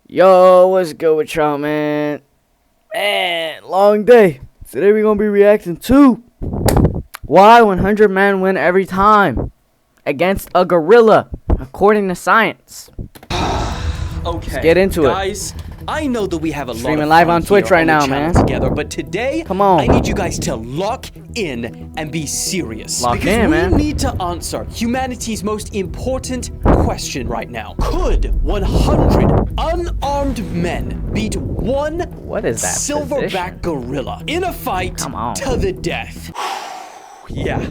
Yo, what's good with y'all, man? Man, long day. Today we're gonna be reacting to why 100 men win every time against a gorilla, according to science. Okay, let's get into guys, I know that we have a Streaming lot of live fun on Twitch here right now, the channel man. Together, but today, come on, I need you guys to lock in and be serious. Lock because in, we man. need to answer humanity's most important question right now. Could 100 unarmed men beat one silverback gorilla in a fight to the death? Yeah,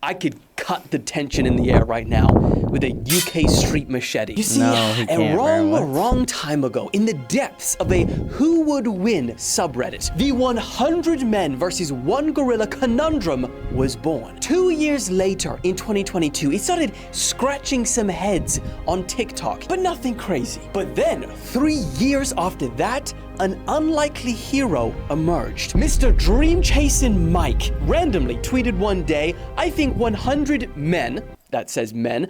I could cut the tension in the air right now with a UK street machete. You see, a wrong time ago, in the depths of a who would win subreddit, the 100 men versus one gorilla conundrum was born. 2 years later, in 2022, it started scratching some heads on TikTok, but nothing crazy. But then, 3 years after that, an unlikely hero emerged. Mr. Dream Chasing Mike randomly tweeted one day, I think 100 men, that says men,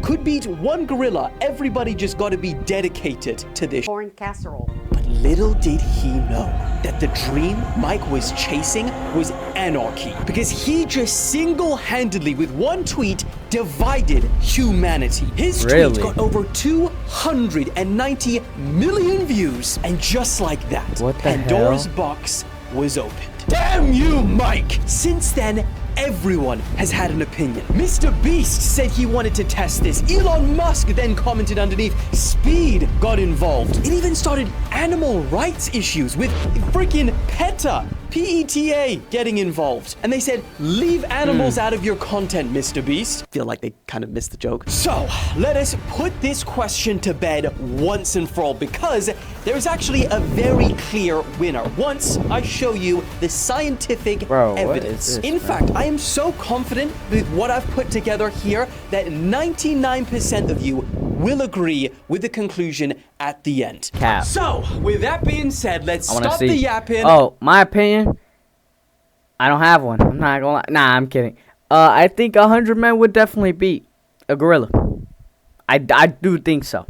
could beat one gorilla. Everybody just got to be dedicated to this corn casserole. But little did he know that the dream Mike was chasing was anarchy, because he just single-handedly with one tweet divided humanity. His tweet got over 290 million views, and just like that, Pandora's box was opened. Damn you, Mike! Since then, everyone has had an opinion. Mr. Beast said he wanted to test this. Elon Musk then commented underneath. Speed got involved. It even started animal rights issues with freaking PETA. PETA getting involved. And they said, leave animals out of your content, Mr. Beast. Feel like they kind of missed the joke. So, let us put this question to bed once and for all, because there's actually a very clear winner once I show you the scientific evidence. In fact, I am so confident with what I've put together here that 99% of you will agree with the conclusion at the end. So, with that being said, let's stop the yapping. Oh, my opinion? I don't have one. I'm not gonna lie. Nah, I'm kidding. I think 100 men would definitely beat a gorilla. I do think so.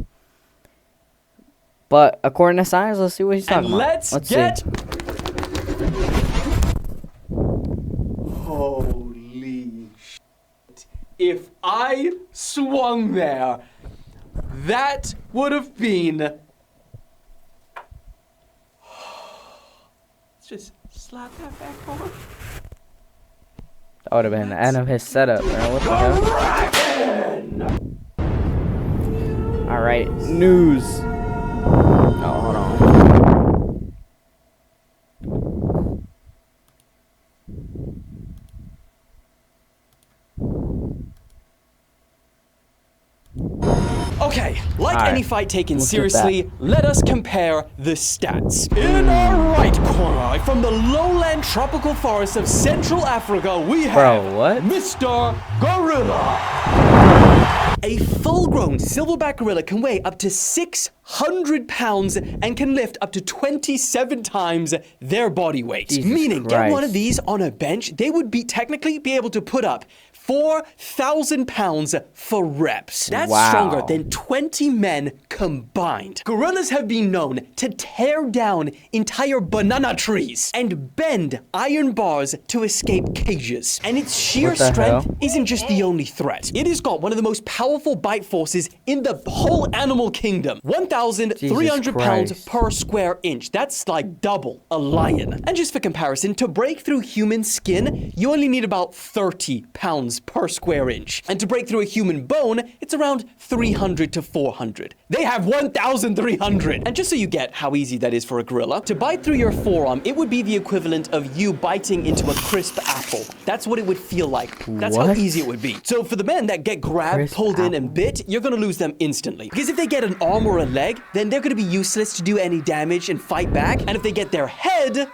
But according to science, let's see what he's talking about. Let's get... Holy shit. If I swung there, that would have been... Let's just slap that back over. That would have been the end of his setup, man. What the hell? Alright, news. Oh, hold on. Okay, like any fight taken seriously, let us compare the stats. In our right corner, from the lowland tropical forests of Central Africa, we have Mr. Gorilla. A full-grown silverback gorilla can weigh up to 600 pounds and can lift up to 27 times their body weight. Meaning, get one of these on a bench, they would technically be able to put up 4,000 pounds for reps. That's stronger than 20 men combined. Gorillas have been known to tear down entire banana trees and bend iron bars to escape cages. And its sheer strength isn't just the only threat. It has got one of the most powerful bite forces in the whole animal kingdom. 1,300 pounds per square inch. That's like double a lion. And just for comparison, to break through human skin, you only need about 30 pounds per square inch. And to break through a human bone, it's around 300 to 400. They have 1,300. And just so you get how easy that is for a gorilla, to bite through your forearm, it would be the equivalent of you biting into a crisp apple. That's what it would feel like. That's how easy it would be. So for the men that get grabbed, pulled in, and bit, you're gonna lose them instantly. Because if they get an arm or a leg, then they're gonna be useless to do any damage and fight back. And if they get their head,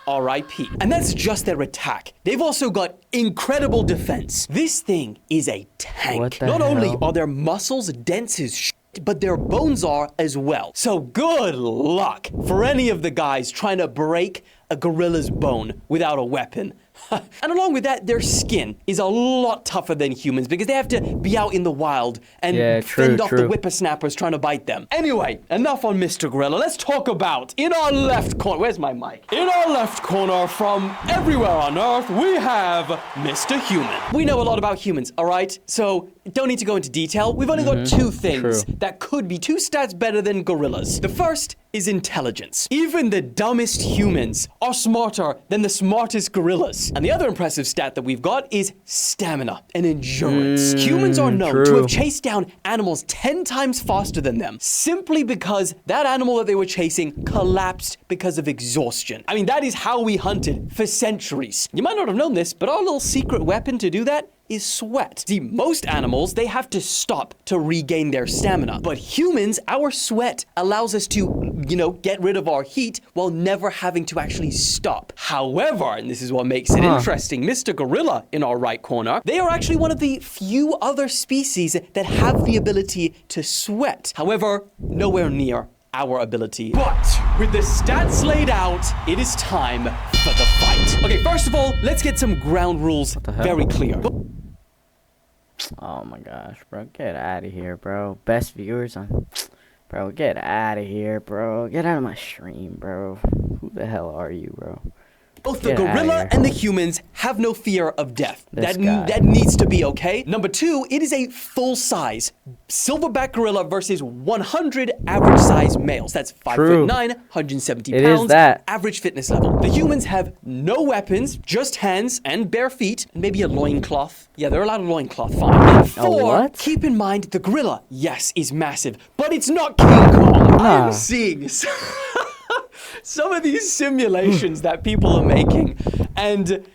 RIP. And that's just their attack. They've also got incredible defense. This thing is a tank. Not only are their muscles dense as shit, but their bones are as well. So good luck for any of the guys trying to break a gorilla's bone without a weapon. And along with that, their skin is a lot tougher than humans because they have to be out in the wild and fend off the whippersnappers trying to bite them. Anyway, enough on Mr. Gorilla. Let's talk about, in our left corner, where's my mic? In our left corner from everywhere on Earth, we have Mr. Human. We know a lot about humans, all right? So don't need to go into detail. We've only got two things that could be two stats better than gorillas. The first is intelligence. Even the dumbest humans are smarter than the smartest gorillas. And the other impressive stat that we've got is stamina and endurance. Humans are known to have chased down animals 10 times faster than them, simply because that animal that they were chasing collapsed because of exhaustion. I mean, that is how we hunted for centuries. You might not have known this, but our little secret weapon to do that is sweat. See, most animals, they have to stop to regain their stamina. But humans, our sweat allows us to, get rid of our heat while never having to actually stop. However, and this is what makes it interesting, Mr. Gorilla in our right corner, they are actually one of the few other species that have the ability to sweat. However, nowhere near our ability. But with the stats laid out, it is time for the fight. Okay, first of all, let's get some ground rules very clear. Oh my gosh, bro. Get out of here, bro. Best viewers on... Bro, get out of here, bro. Get out of my stream, bro. Who the hell are you, bro? Both the gorilla and the humans have no fear of death. That needs to be okay. Number two, it is a full-size silverback gorilla versus 100 average-size males. That's 5'9", 170 pounds. It is that. Average fitness level. The humans have no weapons, just hands and bare feet, and maybe a loincloth. Yeah, they're allowed a loincloth, fine. And four, keep in mind, the gorilla, yes, is massive, but it's not King Kong. I'm seeing some of these simulations that people are making, and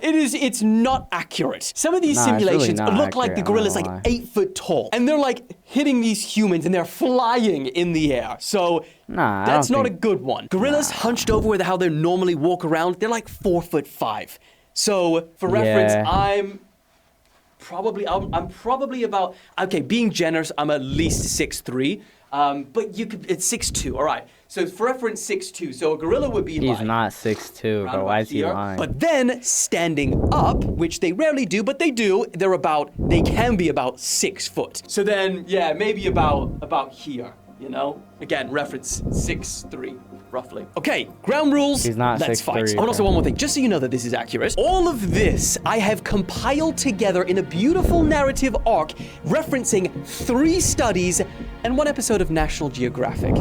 it's not accurate. Some of these simulations look like the gorilla's like 8 foot tall, and they're like hitting these humans, and they're flying in the air. So that's not a good one. Gorillas hunched over how they normally walk around, they're like 4'5". So for reference, I'm probably about, okay, being generous, I'm at least 6'3". But it's 6'2", all right. So for reference, 6'2". So a gorilla would be He's not 6'2", bro. Why is he lying? But then standing up, which they rarely do, but they do, they can be about 6 foot. So then, yeah, maybe about here, Again, reference 6'3", roughly. Okay, ground rules, let's fight. And also one more thing, just so you know that this is accurate. All of this I have compiled together in a beautiful narrative arc referencing 3 studies and 1 episode of National Geographic.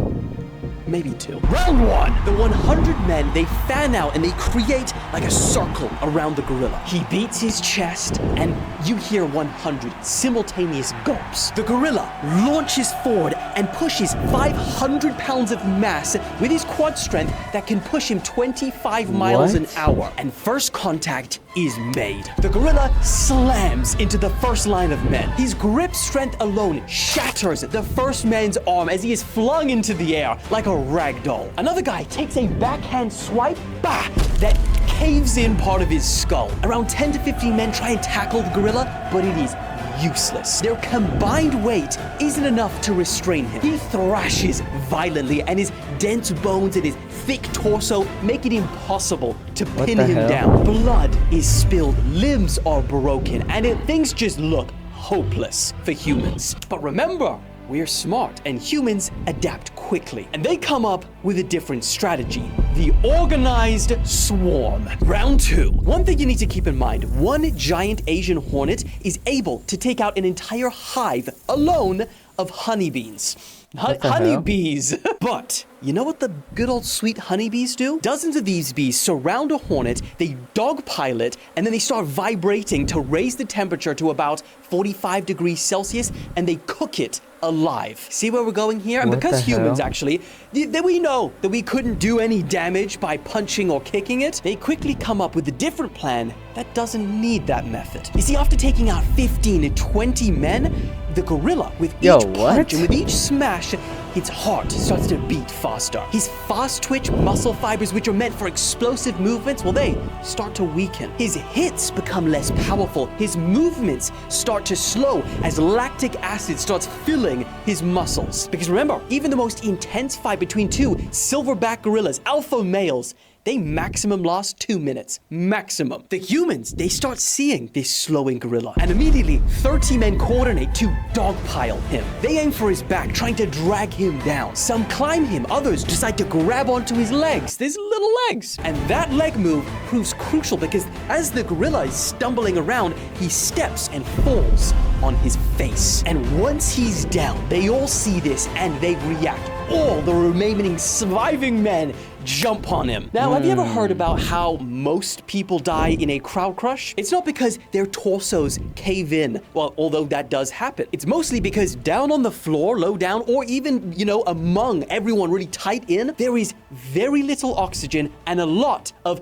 Maybe 2. Round 1. The 100 men, they fan out and they create like a circle around the gorilla. He beats his chest and you hear 100 simultaneous gulps. The gorilla launches forward and pushes 500 pounds of mass with his quad strength that can push him 25 miles an hour. And first contact is made. The gorilla slams into the first line of men. His grip strength alone shatters the first man's arm as he is flung into the air like a rag doll. Another guy takes a backhand swipe, that caves in part of his skull. Around 10 to 15 men try and tackle the gorilla, but it is useless. Their combined weight isn't enough to restrain him. He thrashes violently, and his dense bones and his thick torso make it impossible to pin him down. Blood is spilled, limbs are broken, and things just look hopeless for humans. But remember, we're smart, and humans adapt quickly. And they come up with a different strategy. The organized swarm. Round 2. One thing you need to keep in mind, one giant Asian hornet is able to take out an entire hive alone of honeybees. Honeybees. But you know what the good old sweet honeybees do? Dozens of these bees surround a hornet, they dogpile it, and then they start vibrating to raise the temperature to about 45 degrees Celsius, and they cook it alive. See where we're going here? And because humans actually, we know that we couldn't do any damage by punching or kicking it, they quickly come up with a different plan that doesn't need that method. You see, after taking out 15 to 20 men, the gorilla, with each punch and with each smash, its heart starts to beat faster. His fast twitch muscle fibers, which are meant for explosive movements, well, they start to weaken. His hits become less powerful. His movements start to slow as lactic acid starts filling his muscles. Because remember, even the most intense fight between two silverback gorillas, alpha males, they maximum last 2 minutes. Maximum. The humans, they start seeing this slowing gorilla, and immediately 30 men coordinate to dogpile him. They aim for his back, trying to drag him down. Some climb him, others decide to grab onto his legs, his little legs. And that leg move proves crucial because as the gorilla is stumbling around, he steps and falls on his face. And once he's down, they all see this and they react. All the remaining surviving men jump on him. Now, have you ever heard about how most people die in a crowd crush? It's not because their torsos cave in. Well, although that does happen. It's mostly because down on the floor, low down, or even, among everyone really tight in, there is very little oxygen and a lot of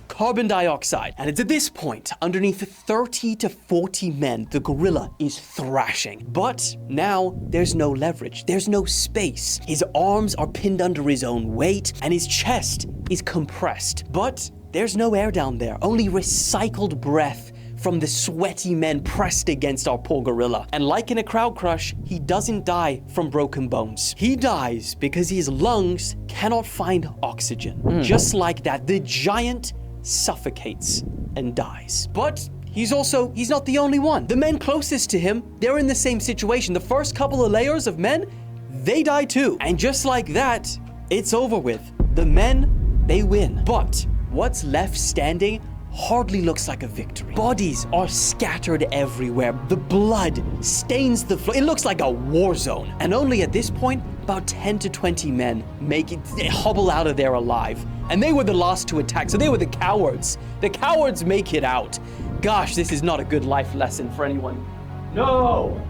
carbon dioxide. And it's at this point, underneath 30 to 40 men, the gorilla is thrashing. But now there's no leverage. There's no space. His arms are pinned under his own weight and his chest is compressed. But there's no air down there, only recycled breath from the sweaty men pressed against our poor gorilla. And like in a crowd crush, he doesn't die from broken bones. He dies because his lungs cannot find oxygen. Just like that, the giant suffocates and dies. But he's not the only one. The men closest to him, they're in the same situation. The first couple of layers of men, they die too. And just like that, it's over with. The men, they win. But what's left standing hardly looks like a victory. Bodies are scattered everywhere. The blood stains the floor. It looks like a war zone. And only at this point, about 10 to 20 men they hobble out of there alive. And they were the last to attack, so they were the cowards. The cowards make it out. Gosh, this is not a good life lesson for anyone. No!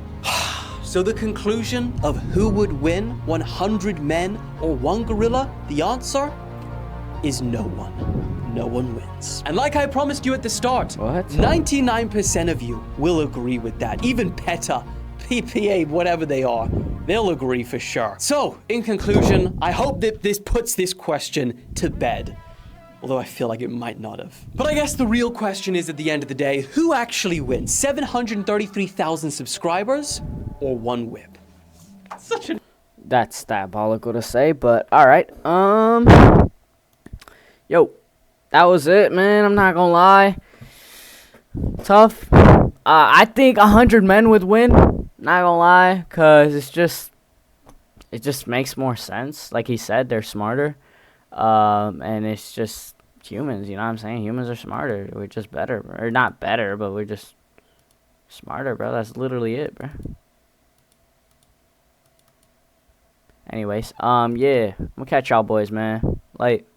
So the conclusion of who would win, 100 men or one gorilla, the answer is no one. No one wins. And like I promised you at the start, 99% of you will agree with that. Even PETA, PPA, whatever they are, they'll agree for sure. So, in conclusion, I hope that this puts this question to bed. Although I feel like it might not have. But I guess the real question is at the end of the day, who actually wins? 733,000 subscribers or one whip? That's diabolical to say, but alright. Yo, that was it, man. I'm not gonna lie. Tough. I think 100 men would win. Not gonna lie, cause it just makes more sense. Like he said, they're smarter, and it's just humans. You know what I'm saying? Humans are smarter. We're just better, or not better, but we're just smarter, bro. That's literally it, bro. Anyways, yeah, I'm gonna catch y'all boys, man. Like.